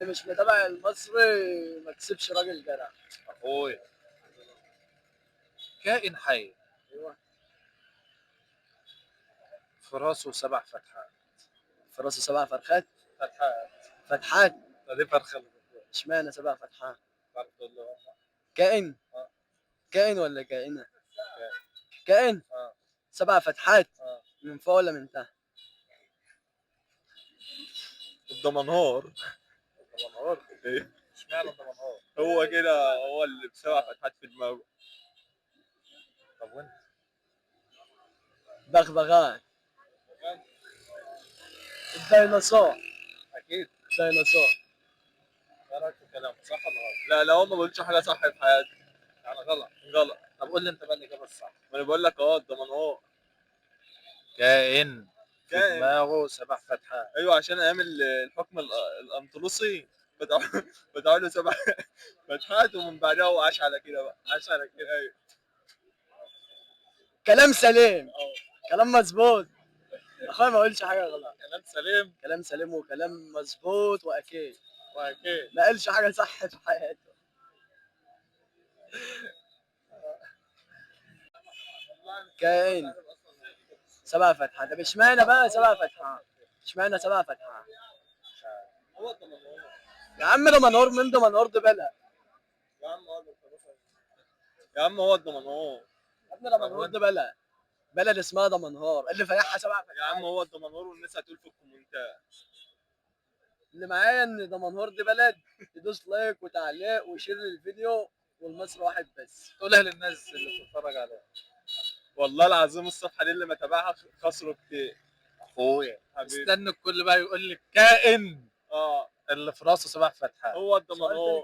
مش متابع المصري ما كسبش راجل جدع. اخويا كائن حي ايوه. في راسه 7 فتحات. في راسه 7 فرخات. فتحات. فتحات. دي فرخه. اشمعنى 7 فتحات؟ برضه اللي هم كائن. اه كائن ولا كائنة؟ كائن. كائن. اه 7 فتحات. اه من فوق ولا من تحت؟ الدمنهور. دمنهور. ايه اشمعنى دمنهور؟ هو كده، هو اللي بسبع فتحات في دماغه. طب وانت؟ بغبغان. الديناصور. اكيد. ديناصور. ايه رايك في كلامه، صح ولا غلط؟ لا لا، هو ما بيقولش حاجه صح في حياته. يعني غلط. غلط. طب قول لي انت بقى الاجابه الصح. ما انا بقول لك اهو الدمنهور كائن في كائن. دماغه 7 فتحات. ايوه، عشان ايام الحكم الانطلسي فتحوا فتحوا له 7 فتحات، ومن بعدها هو عاش على كده بقى، عاش على كده. ايوه. كلام سليم. اه كلام مظبوط. اخويا ما اقولش حاجه غلط. كلام سليم. كلام سليم وكلام مظبوط واكيد. واكيد. ما قالش حاجه صح في حياته. كائن 7 فتحات. طب اشمعنى بقى 7 فتحات؟ اشمعنى 7 فتحات؟ هو الدمنهور. يا عم دمنهور من دمنهور دي بلد. يا عم هو الدمنهور. يا عم هو الدمنهور. يا ابني دمنهور دي بلد. بلد اسمها دمنهور اللي فاتحها 7 يا عم فتحات. هو الدمنهور، والناس هتقول في الكومنتات. اللي معايا ان دمنهور دي بلد يدوس لايك وتعليق ويشير للفيديو والمصري واحد بس. تقولها للناس اللي بتتفرج عليها. والله العظيم الصفحه دي اللي ما تابعها خسروا كتير. اخويا حبيبي. استنى الكل بقى يقول لي كائن اه اللي في راسه 7 فتحات. هو الدمنهور.